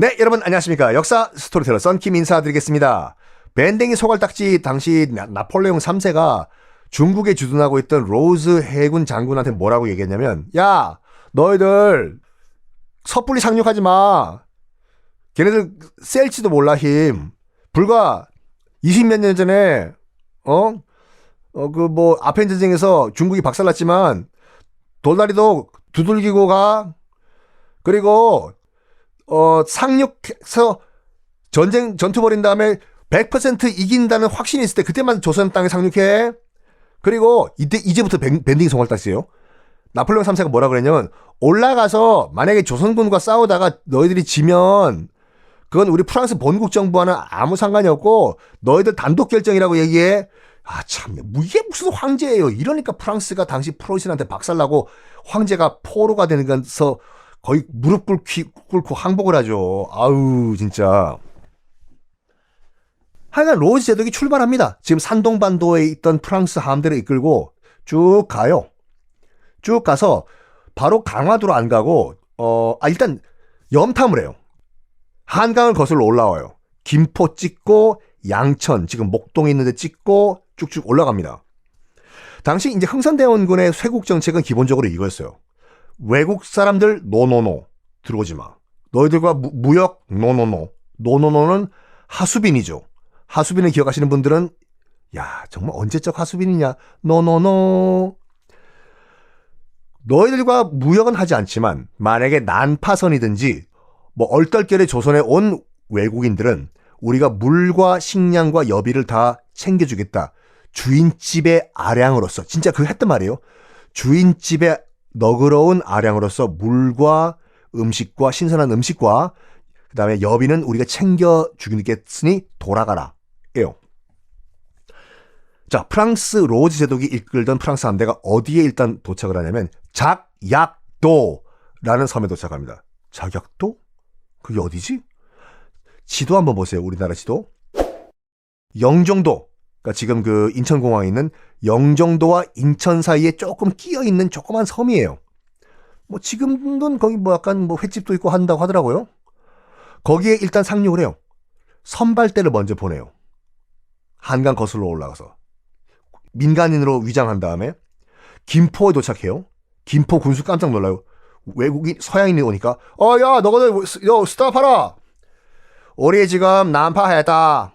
네, 여러분 안녕하십니까. 역사 스토리텔러 썬킴 인사드리겠습니다. 밴댕이 소갈딱지 당시 나폴레옹 3세가 중국에 주둔하고 있던 로즈 해군 장군한테 뭐라고 얘기했냐면, 야, 너희들 섣불리 상륙하지 마. 걔네들 셀지도 몰라. 힘 불과 20몇 년 전에 아펜 전쟁에서 중국이 박살났지만 돌다리도 두들기고 가. 그리고 상륙해서 전투 벌인 다음에 100% 이긴다는 확신이 있을 때 그때만 조선 땅에 상륙해. 그리고 이제부터 밴딩 송할딱지예요. 나폴레옹 3세가 뭐라 그랬냐면, 올라가서 만약에 조선군과 싸우다가 너희들이 지면 그건 우리 프랑스 본국 정부와는 아무 상관이 없고 너희들 단독 결정이라고 얘기해. 아, 참, 이게 무슨 황제예요. 이러니까 프랑스가 당시 프로이센한테 박살나고 황제가 포로가 되면서 거의 무릎 꿇고 항복을 하죠. 아우, 진짜. 하여간 로즈 제독이 출발합니다. 지금 산동반도에 있던 프랑스 함대를 이끌고 쭉 가요. 쭉 가서 바로 강화도로 안 가고 일단 염탐을 해요. 한강을 거슬러 올라와요. 김포 찍고 양천, 지금 목동에 있는데 찍고 쭉쭉 올라갑니다. 당시 이제 흥선대원군의 쇄국 정책은 기본적으로 이거였어요. 외국 사람들 노노노 들어오지 마. 너희들과 무역 노노노. 노노노는 하수빈이죠. 하수빈을 기억하시는 분들은 야, 정말 언제적 하수빈이냐. 노노노. 너희들과 무역은 하지 않지만 만약에 난파선이든지 얼떨결에 조선에 온 외국인들은 우리가 물과 식량과 여비를 다 챙겨주겠다. 주인집의 아량으로서, 진짜 그거 했단 말이에요. 주인집의 너그러운 아량으로서 물과 음식과 신선한 음식과 그 다음에 여비는 우리가 챙겨주겠으니 돌아가라 에요. 자, 프랑스 로즈 제독이 이끌던 프랑스 함대가 어디에 일단 도착을 하냐면 작약도라는 섬에 도착합니다. 작약도? 그게 어디지? 지도 한번 보세요. 우리나라 지도. 영종도, 그러니까 지금 그 인천공항에 있는 영종도와 인천 사이에 조금 끼어있는 조그만 섬이에요. 지금은 거기 약간 횟집도 있고 한다고 하더라고요. 거기에 일단 상륙을 해요. 선발대를 먼저 보내요. 한강 거슬러 올라가서 민간인으로 위장한 다음에 김포에 도착해요. 김포 군수 깜짝 놀라요. 외국인 서양인이 오니까 야, 너희들 스탑하라. 우리 지금 난파했다.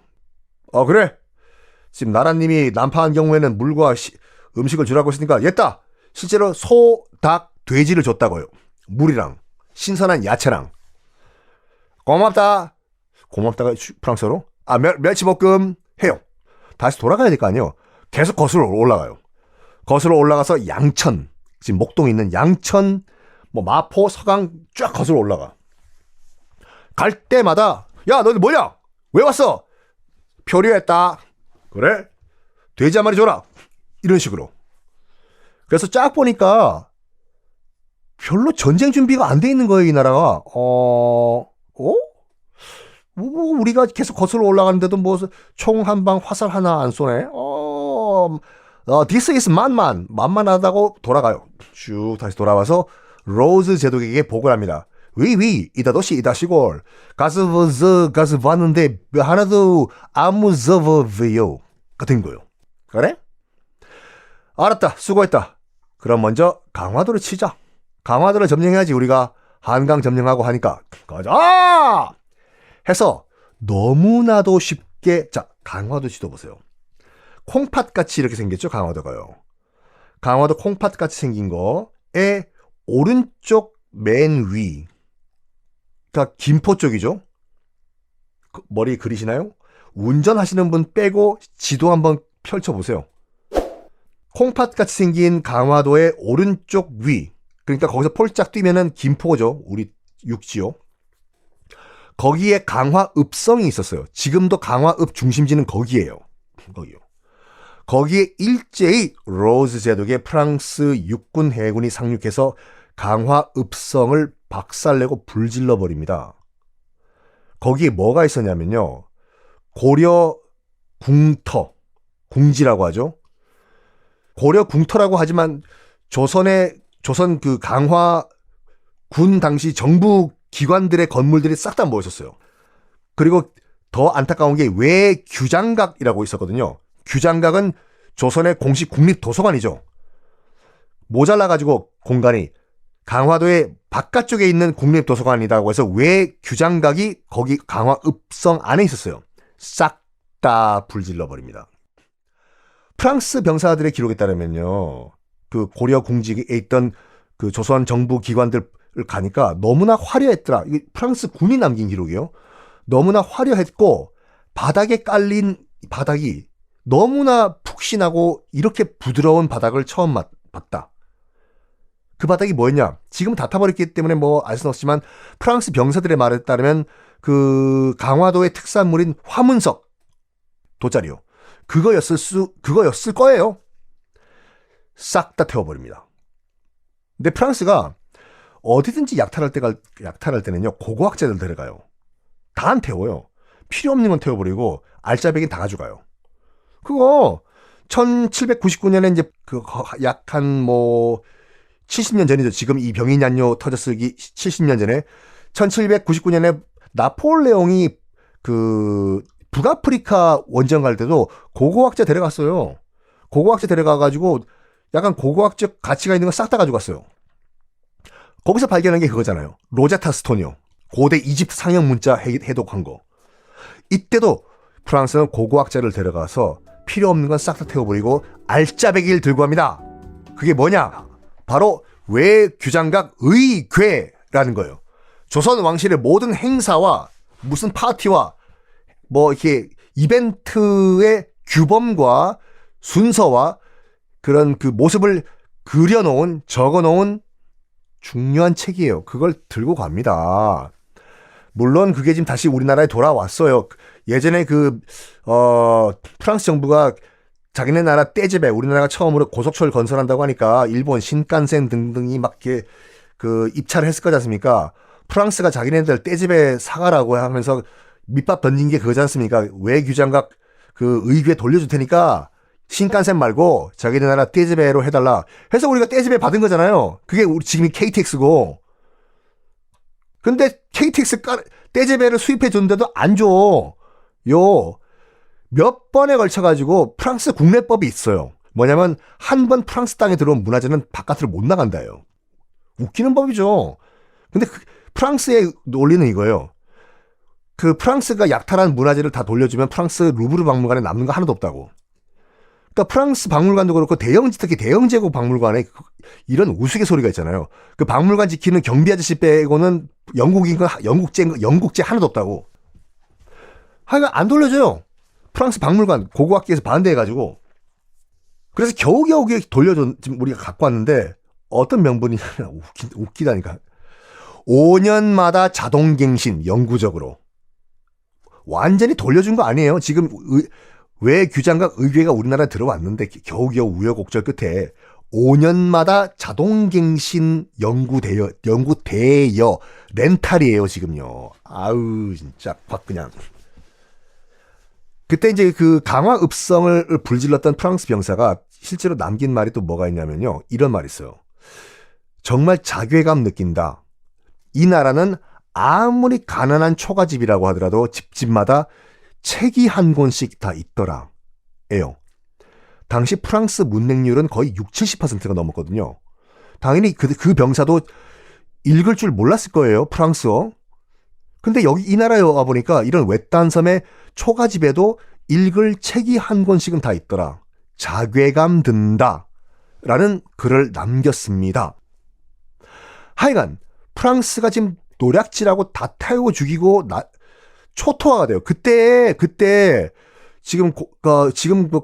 그래. 지금 나라님이 난파한 경우에는 물과 음식을 주라고 했으니까 옛다. 실제로 소, 닭, 돼지를 줬다고요. 물이랑 신선한 야채랑. 고맙다. 고맙다가 프랑스어로 멸치볶음 해요. 다시 돌아가야 될 거 아니에요. 계속 거슬러 올라가요. 거슬러 올라가서 양천, 지금 목동에 있는 양천, 마포, 서강 쫙 거슬러 올라가. 갈 때마다 야, 너희들 뭐냐? 왜 왔어? 표류했다. 그래? 돼지 한 마리 줘라. 이런 식으로. 그래서 쫙 보니까 별로 전쟁 준비가 안 돼 있는 거예요, 이 나라가. 우리가 계속 거슬러 올라가는데도 총 한 방 화살 하나 안 쏘네. This is 만만하다고 돌아가요. 쭉 다시 돌아와서 로즈 제독에게 보고를 합니다. 위, 이다도시, 이다시골. 가서 봤는데 하나도 안 무서워요. 같은 거요. 그래? 알았다. 수고했다. 그럼 먼저 강화도를 치자. 강화도를 점령해야지. 우리가 한강 점령하고 하니까. 가자! 해서 너무나도 쉽게, 자, 강화도 지도 보세요. 콩팥같이 이렇게 생겼죠, 강화도가요. 강화도 콩팥같이 생긴 거에 오른쪽 맨 위, 그러니까 김포 쪽이죠. 머리 그리시나요? 운전하시는 분 빼고 지도 한번 펼쳐보세요. 콩팥같이 생긴 강화도의 오른쪽 위, 그러니까 거기서 폴짝 뛰면은 김포죠. 우리 육지요. 거기에 강화읍성이 있었어요. 지금도 강화읍 중심지는 거기예요. 거기에 일제히 로즈 제독의 프랑스 육군 해군이 상륙해서 강화읍성을 박살내고 불질러 버립니다. 거기에 뭐가 있었냐면요. 고려 궁터, 궁지라고 하죠. 고려 궁터라고 하지만 조선 그 강화 군 당시 정부 기관들의 건물들이 싹 다 모였었어요. 그리고 더 안타까운 게 외규장각이라고 있었거든요. 규장각은 조선의 공식 국립도서관이죠. 모자라가지고 공간이 강화도의 바깥쪽에 있는 국립도서관이라고 해서 외규장각이 거기 강화읍성 안에 있었어요. 싹 다 불질러 버립니다. 프랑스 병사들의 기록에 따르면요, 그 고려 궁지에 있던 그 조선 정부 기관들을 가니까 너무나 화려했더라. 이게 프랑스 군이 남긴 기록이요. 너무나 화려했고 바닥에 깔린 바닥이 너무나 푹신하고 이렇게 부드러운 바닥을 처음 봤다. 그 바닥이 뭐였냐? 지금 다 타버렸기 때문에 뭐 알 수는 없지만 프랑스 병사들의 말에 따르면 그 강화도의 특산물인 화문석 돗자리요. 그거였을 거예요. 싹 다 태워버립니다. 근데 프랑스가 어디든지 약탈할 때는요, 고고학자들 데려가요. 다 안 태워요. 필요 없는 건 태워버리고 알짜배기는 다 가져가요. 그거 1799년에 이제 그 약 한 뭐 70년 전이죠. 지금 이 병인얀뇨 터졌을기 70년 전에 1799년에 나폴레옹이 그 북아프리카 원정 갈 때도 고고학자 데려갔어요. 고고학자 데려가가지고 약간 고고학적 가치가 있는 거 싹 다 가져갔어요. 거기서 발견한 게 그거잖아요. 로제타 스톤이요. 고대 이집트 상형 문자 해독한 거. 이때도 프랑스는 고고학자를 데려가서 필요 없는 건 싹 다 태워버리고 알짜배기를 들고 합니다. 그게 뭐냐? 바로 외규장각 의궤라는 거예요. 조선 왕실의 모든 행사와 무슨 파티와 뭐 이렇게 이벤트의 규범과 순서와 그런 그 모습을 그려놓은, 적어놓은 중요한 책이에요. 그걸 들고 갑니다. 물론 그게 지금 다시 우리나라에 돌아왔어요. 예전에 프랑스 정부가 자기네 나라 떼제베, 우리나라가 처음으로 고속철 건설한다고 하니까 일본 신칸센 등등이 막 이렇게 그 입찰을 했을 거지 않습니까? 프랑스가 자기네들 떼제베 사가라고 하면서 밑밥 던진 게 그거지 않습니까? 외규장각 그 의궤 돌려줄 테니까 신칸센 말고 자기네 나라 떼제베로 해달라 해서 우리가 떼제베 받은 거잖아요. 그게 우리 지금이 KTX고. 근데 KTX 떼제베를 수입해 줬는데도 안 줘. 몇 번에 걸쳐가지고 프랑스 국내법이 있어요. 뭐냐면 한 번 프랑스 땅에 들어온 문화재는 바깥으로 못 나간다요. 웃기는 법이죠. 근데 프랑스의 논리는 이거예요. 그 프랑스가 약탈한 문화재를 다 돌려주면 프랑스 루브르 박물관에 남는 거 하나도 없다고. 그러니까 프랑스 박물관도 그렇고 특히 대영 제국 박물관에 이런 우스갯소리가 있잖아요. 그 박물관 지키는 경비 아저씨 빼고는 영국제 하나도 없다고. 하여간 안 돌려줘요. 프랑스 박물관 고고학계에서 반대해가지고. 그래서 겨우겨우 돌려줘 지금 우리가 갖고 왔는데 어떤 명분이 웃기다니까. 5년마다 자동갱신 영구적으로. 완전히 돌려준 거 아니에요. 지금 외규장각 의궤가 우리나라에 들어왔는데 겨우겨우 우여곡절 끝에 5년마다 자동갱신 연구되어 렌탈이에요 지금요. 아우 진짜 확 그냥. 그때 이제 그 강화읍성을 불질렀던 프랑스 병사가 실제로 남긴 말이 또 뭐가 있냐면요. 이런 말이 있어요. 정말 자괴감 느낀다. 이 나라는 아무리 가난한 초가집이라고 하더라도 집집마다 책이 한 권씩 다 있더라. 에요. 당시 프랑스 문맹률은 거의 60-70%가 넘었거든요. 당연히 그 병사도 읽을 줄 몰랐을 거예요. 프랑스어. 근데 여기 이 나라에 와보니까 이런 외딴 섬의 초가집에도 읽을 책이 한 권씩은 다 있더라. 자괴감 든다. 라는 글을 남겼습니다. 하여간 프랑스가 지금 노략질하고 다 태우고 죽이고 초토화가 돼요. 그때 지금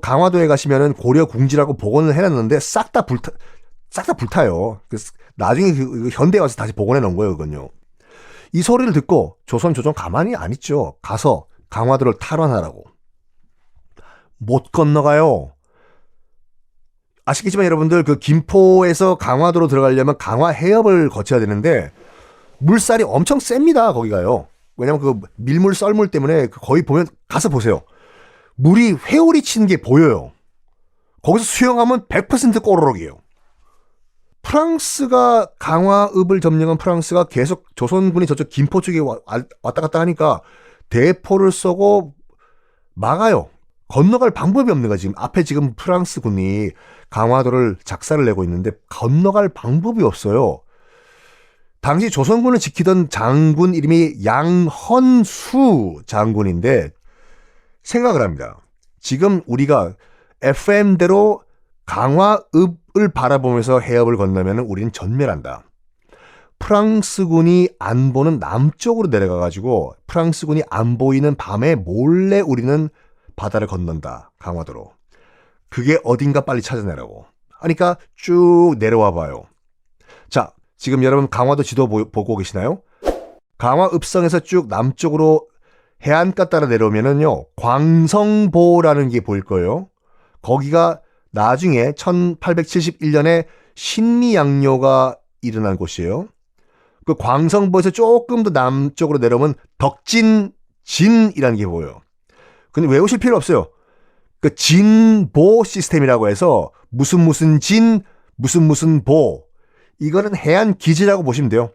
강화도에 가시면은 고려 궁지라고 복원을 해놨는데 싹 다 불타요. 그래서 나중에 현대에 와서 다시 복원해 놓은 거예요, 그건요. 이 소리를 듣고 조선 가만히 안 있죠. 가서 강화도를 탈환하라고. 못 건너가요. 아시겠지만 여러분들 그 김포에서 강화도로 들어가려면 강화 해협을 거쳐야 되는데 물살이 엄청 셉니다. 거기가요. 왜냐면 그 밀물 썰물 때문에 거의 보면 가서 보세요. 물이 회오리 치는 게 보여요. 거기서 수영하면 100% 꼬르륵이에요. 프랑스가 강화읍을 점령한 프랑스가 계속 조선군이 저쪽 김포 쪽에 왔다 갔다 하니까 대포를 쏘고 막아요. 건너갈 방법이 없는 거야. 지금 앞에 지금 프랑스군이 강화도를 작사를 내고 있는데 건너갈 방법이 없어요. 당시 조선군을 지키던 장군 이름이 양헌수 장군인데 생각을 합니다. 지금 우리가 FM대로 강화읍을 바라보면서 해협을 건너면 우리는 전멸한다. 프랑스군이 안보는 남쪽으로 내려가가지고 프랑스군이 안 보이는 밤에 몰래 우리는 바다를 건넌다. 강화도로. 그게 어딘가 빨리 찾아내라고. 하니까 쭉 내려와 봐요. 자, 지금 여러분 강화도 지도 보고 계시나요? 강화읍성에서 쭉 남쪽으로 해안가 따라 내려오면은요, 광성보라는 게 보일 거예요. 거기가 나중에 1871년에 신미양요가 일어난 곳이에요. 그 광성보에서 조금 더 남쪽으로 내려오면 덕진진이라는 게 보여요. 근데 외우실 필요 없어요. 그 진보 시스템이라고 해서 무슨 진, 무슨 보. 이거는 해안 기지라고 보시면 돼요.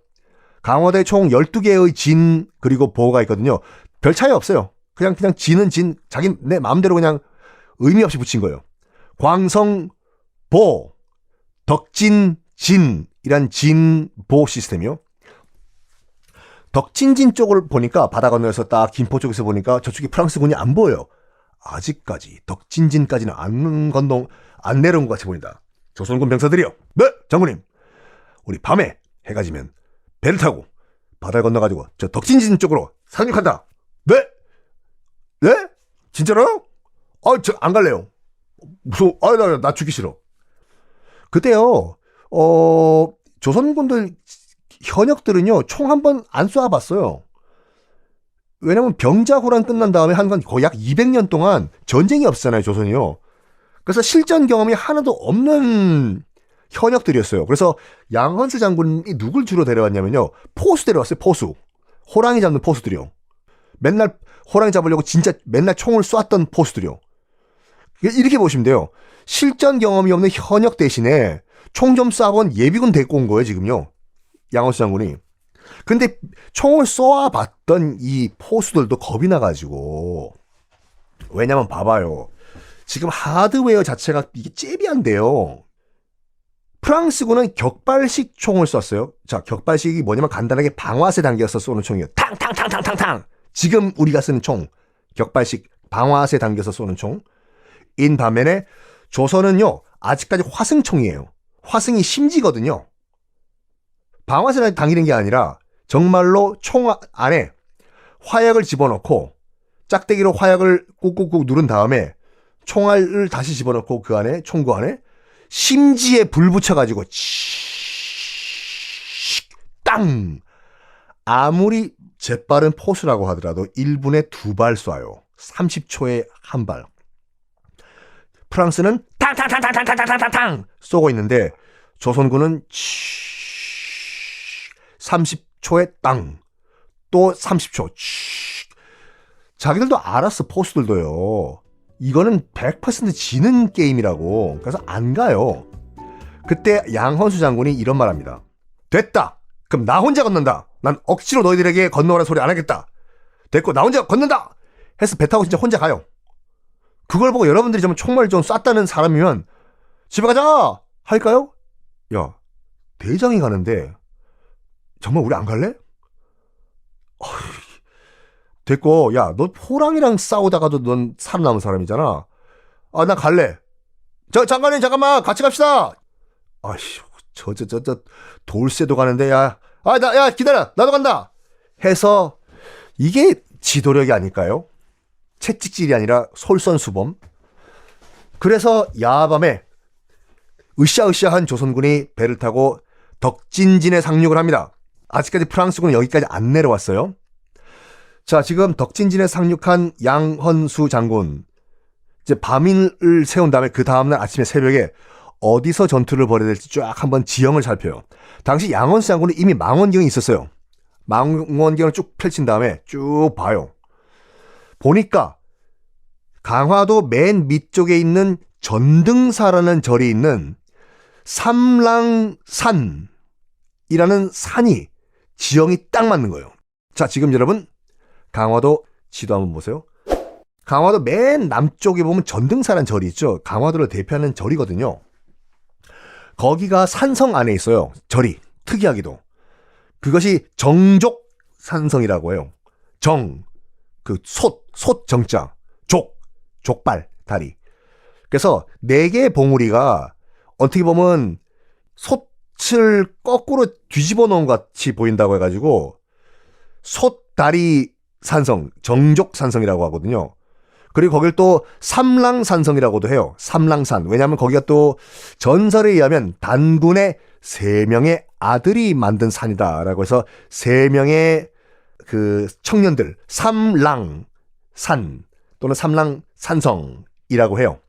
강화도에 총 12개의 진 그리고 보가 있거든요. 별 차이 없어요. 그냥 진은 진, 자기 내 마음대로 그냥 의미 없이 붙인 거예요. 광성보, 덕진진이란 진보 시스템이요. 덕진진 쪽을 보니까 바다 건너에서 딱 김포 쪽에서 보니까 저쪽에 프랑스군이 안 보여요. 아직까지 덕진진까지는 안 내려온 것 같이 보인다. 조선군 병사들이요. 네, 장군님. 우리 밤에 해가 지면 배를 타고 바다를 건너가지고 저 덕진진 쪽으로 상륙한다. 네? 네? 진짜로요? 저 안 갈래요. 무서워. 나 죽기 싫어. 그때요. 조선군들 현역들은요, 총 한 번 안 쏴봤어요. 왜냐면 병자호란 끝난 다음에 거의 약 200년 동안 전쟁이 없잖아요, 조선이요. 그래서 실전 경험이 하나도 없는 현역들이었어요. 그래서 양헌수 장군이 누굴 주로 데려왔냐면요, 포수 데려왔어요, 포수. 호랑이 잡는 포수들이요. 맨날 호랑이 잡으려고 진짜 맨날 총을 쐈던 포수들이요. 이렇게 보시면 돼요. 실전 경험이 없는 현역 대신에 총 좀 쏴본 예비군 데리고 온 거예요, 지금요. 양헌수 장군이. 근데 총을 쏘아봤던 이 포수들도 겁이 나가지고. 왜냐면 봐봐요. 지금 하드웨어 자체가 이게 잽이 안 돼요. 프랑스군은 격발식 총을 쐈어요. 자, 격발식이 뭐냐면 간단하게 방아쇠 당겨서 쏘는 총이에요. 탕탕탕탕탕탕. 지금 우리가 쓰는 총. 격발식 방아쇠 당겨서 쏘는 총. 인 반면에 조선은요, 아직까지 화승총이에요. 화승이 심지거든요. 방아쇠를 당기는 게 아니라 정말로 총 안에 화약을 집어넣고 짝대기로 화약을 꾹꾹꾹 누른 다음에 총알을 다시 집어넣고 그 안에 총구 안에 심지에 불 붙여가지고 땅. 아무리 재빠른 포수라고 하더라도 1분에 2발 쏴요. 30초에 1발. 프랑스는 탕탕탕탕탕탕탕탕 쏘고 있는데 조선군은 30초에 땅. 또 30초. 자기들도 알았어, 포수들도요. 이거는 100% 지는 게임이라고. 그래서 안 가요. 그때 양헌수 장군이 이런 말 합니다. 됐다. 그럼 나 혼자 건넌다. 난 억지로 너희들에게 건너라는 소리 안 하겠다. 됐고, 나 혼자 건넌다. 해서 배 타고 진짜 혼자 가요. 그걸 보고 여러분들이 좀 총말 좀 쐈다는 사람이면 집에 가자 할까요? 야, 대장이 가는데 정말 우리 안 갈래? 됐고, 야, 너 호랑이랑 싸우다가도 넌 살아남은 사람이잖아. 나 갈래. 장관님, 잠깐만, 같이 갑시다. 아이씨, 돌쇠도 가는데, 야, 기다려, 나도 간다. 해서, 이게 지도력이 아닐까요? 채찍질이 아니라 솔선수범. 그래서 야밤에 으쌰으쌰한 조선군이 배를 타고 덕진진에 상륙을 합니다. 아직까지 프랑스군은 여기까지 안 내려왔어요. 자, 지금 덕진진에 상륙한 양헌수 장군. 이제 밤을 세운 다음에 그 다음날 아침에 새벽에 어디서 전투를 벌여야 될지 쫙 한번 지형을 살펴요. 당시 양헌수 장군은 이미 망원경이 있었어요. 망원경을 쭉 펼친 다음에 쭉 봐요. 보니까 강화도 맨 밑쪽에 있는 전등사라는 절이 있는 삼랑산이라는 산이 지형이 딱 맞는 거예요. 자, 지금 여러분 강화도 지도 한번 보세요. 강화도 맨 남쪽에 보면 전등사라는 절이 있죠. 강화도를 대표하는 절이거든요. 거기가 산성 안에 있어요. 절이. 특이하게도. 그것이 정족산성이라고 해요. 솥 정자, 족발, 다리. 그래서 4개의 봉우리가 어떻게 보면 솥을 거꾸로 뒤집어 놓은 것 같이 보인다고 해가지고 솥다리 산성, 정족산성이라고 하거든요. 그리고 거길 또 삼랑산성이라고도 해요. 삼랑산. 왜냐하면 거기가 또 전설에 의하면 단군의 3명의 아들이 만든 산이다라고 해서 3명의 그 청년들, 삼랑산 또는 삼랑산성이라고 해요.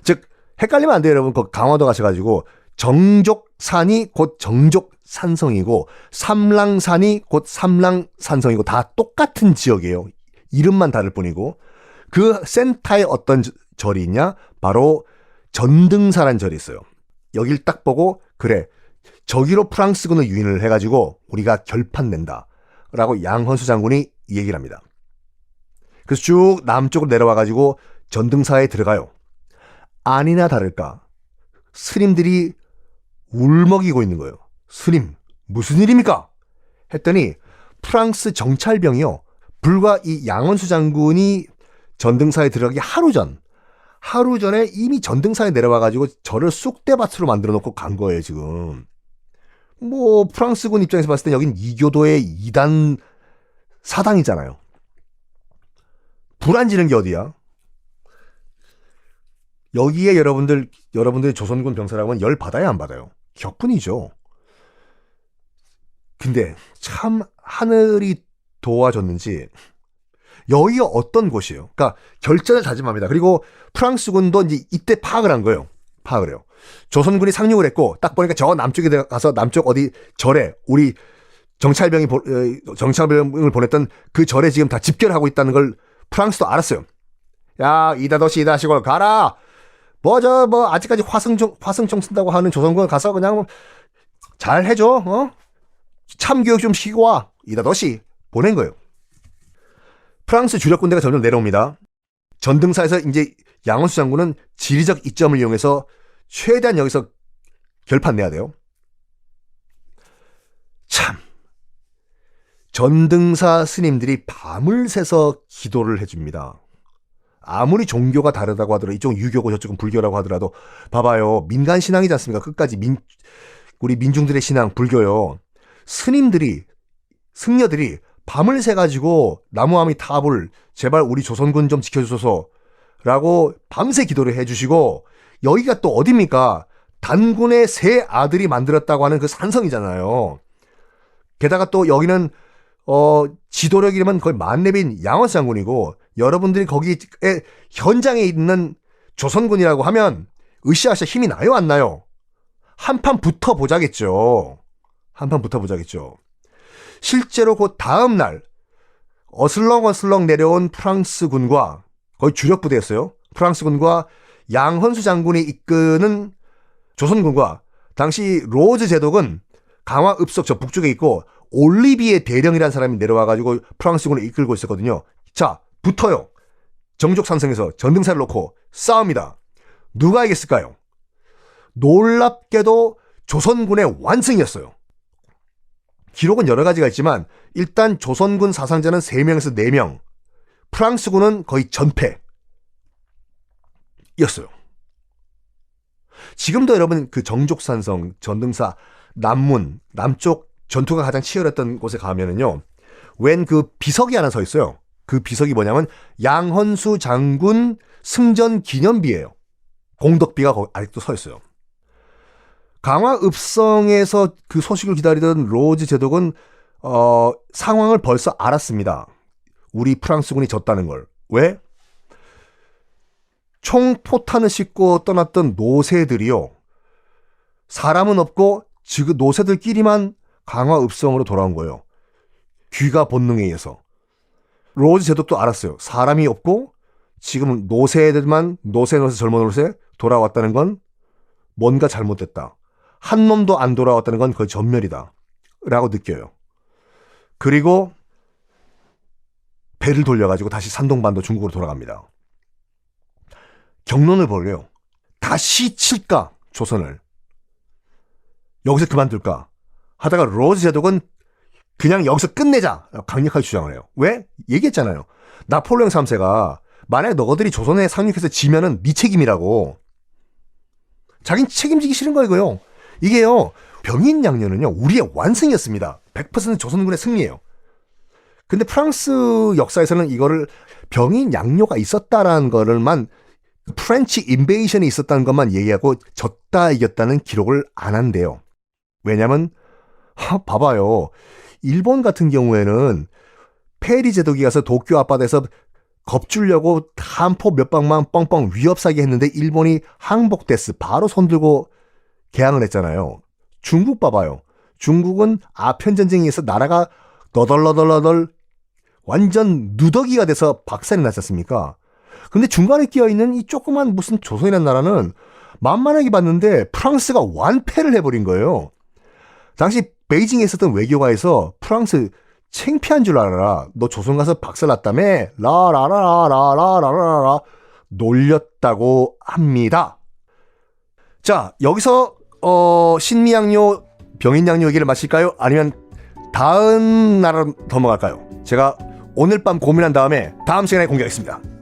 즉 헷갈리면 안 돼요, 여러분. 그 강화도 가셔가지고 정족산이 곧 정족산성이고 삼랑산이 곧 삼랑산성이고 다 똑같은 지역이에요. 이름만 다를 뿐이고. 그 센터에 어떤 절이 있냐? 바로 전등사라는 절이 있어요. 여길 딱 보고 그래, 저기로 프랑스군을 유인을 해가지고 우리가 결판 낸다 라고 양헌수 장군이 얘기를 합니다. 그래서 쭉 남쪽으로 내려와가지고 전등사에 들어가요. 아니나 다를까 스님들이 울먹이고 있는 거예요. 스님, 무슨 일입니까? 했더니 프랑스 정찰병이요, 불과 이 양헌수 장군이 전등사에 들어가기 하루 전에 이미 전등사에 내려와가지고 저를 쑥대밭으로 만들어 놓고 간 거예요, 지금. 뭐, 프랑스군 입장에서 봤을 땐 여긴 이교도의 2단 사당이잖아요. 불 안 지는 게 어디야? 여기에 여러분들 조선군 병사라면 열 받아야 안 받아요? 격분이죠. 근데 참 하늘이 도와줬는지 여기가 어떤 곳이에요? 그러니까 결전을 다짐합니다. 그리고 프랑스군도 이제 이때 파악을 한 거예요. 파악을 해요. 조선군이 상륙을 했고 딱 보니까 저 남쪽에 가서 남쪽 어디 절에 우리 정찰병을 보냈던 그 절에 지금 다 집결하고 있다는 걸 프랑스도 알았어요. 야, 이다도시 이다시골 가라. 아직까지 화승총 쓴다고 하는 조선군 가서 그냥 잘 해줘. 참교육 좀 시키고 와. 이다도시 보낸 거예요. 프랑스 주력 군대가 점점 내려옵니다. 전등사에서 이제 양헌수 장군은 지리적 이점을 이용해서 최대한 여기서 결판 내야 돼요. 참, 전등사 스님들이 밤을 새서 기도를 해줍니다. 아무리 종교가 다르다고 하더라도 이쪽은 유교고 저쪽은 불교라고 하더라도 봐봐요. 민간 신앙이지 않습니까? 끝까지 우리 민중들의 신앙, 불교요. 승려들이 밤을 새가지고 나무아미 탑을 제발 우리 조선군 좀 지켜주소서라고 밤새 기도를 해주시고, 여기가 또 어딥니까? 단군의 3 아들이 만들었다고 하는 그 산성이잖아요. 게다가 또 여기는 지도력이라면 거의 만렙인 양헌수 장군이고, 여러분들이 거기에 현장에 있는 조선군이라고 하면 으쌰으쌰 힘이 나요, 안 나요? 한판 붙어보자겠죠. 실제로 그 다음 날 어슬렁어슬렁 내려온 프랑스군과, 거의 주력 부대였어요. 프랑스군과 양헌수 장군이 이끄는 조선군과, 당시 로즈 제독은 강화 읍석 저 북쪽에 있고 올리비에 대령이라는 사람이 내려와가지고 프랑스군을 이끌고 있었거든요. 자, 붙어요. 정족산성에서 전등사를 놓고 싸웁니다. 누가 이겼을까요? 놀랍게도 조선군의 완승이었어요. 기록은 여러 가지가 있지만 일단 조선군 사상자는 3명에서 4명, 프랑스군은 거의 전패였어요. 지금도 여러분 그 정족산성, 전등사, 남문, 남쪽 전투가 가장 치열했던 곳에 가면은요, 웬 그 비석이 하나 서 있어요. 그 비석이 뭐냐면 양헌수 장군 승전 기념비예요. 공덕비가 아직도 서 있어요. 강화읍성에서 그 소식을 기다리던 로즈 제독은 상황을 벌써 알았습니다. 우리 프랑스군이 졌다는 걸. 왜? 총포탄을 싣고 떠났던 노새들이요, 사람은 없고 지금 노새들끼리만 강화읍성으로 돌아온 거예요. 귀가 본능에 의해서. 로즈 제독도 알았어요. 사람이 없고 지금 노새 젊은 노새 돌아왔다는 건 뭔가 잘못됐다. 한 놈도 안 돌아왔다는 건 거의 전멸이다 라고 느껴요. 그리고 배를 돌려가지고 다시 산동반도 중국으로 돌아갑니다. 경론을 벌여요. 다시 칠까 조선을, 여기서 그만둘까 하다가 로즈 제독은 그냥 여기서 끝내자 강력하게 주장을 해요. 왜? 얘기했잖아요. 나폴레옹 3세가 만약에 너희들이 조선에 상륙해서 지면은 네 책임이라고. 자긴 책임지기 싫은 거예요. 이거요. 이게요, 병인양요는요 우리의 완승이었습니다. 100% 조선군의 승리예요. 근데 프랑스 역사에서는 이거를 병인양요가 있었다라는 거를만, 프렌치 인베이션이 있었다는 것만 얘기하고 졌다 이겼다는 기록을 안 한대요. 왜냐면 봐봐요. 일본 같은 경우에는 페리 제독이 가서 도쿄 앞바다에서 겁주려고 한포 몇 방만 뻥뻥 위협사기 했는데 일본이 항복됐어. 바로 손들고 개항을 했잖아요. 중국 봐봐요. 중국은 아편전쟁에서 나라가 너덜너덜너덜 완전 누더기가 돼서 박살이 났지 않습니까? 근데 중간에 끼어있는 이 조그만 무슨 조선이라는 나라는 만만하게 봤는데 프랑스가 완패를 해버린 거예요. 당시 베이징에 있었던 외교가에서 프랑스 창피한 줄 알아라. 너 조선 가서 박살났다며? 라라라라라라라라 놀렸다고 합니다. 자, 여기서 신미양요, 병인양요 얘기를 마칠까요? 아니면 다음 나라로 넘어갈까요? 제가 오늘 밤 고민한 다음에 다음 시간에 공개하겠습니다.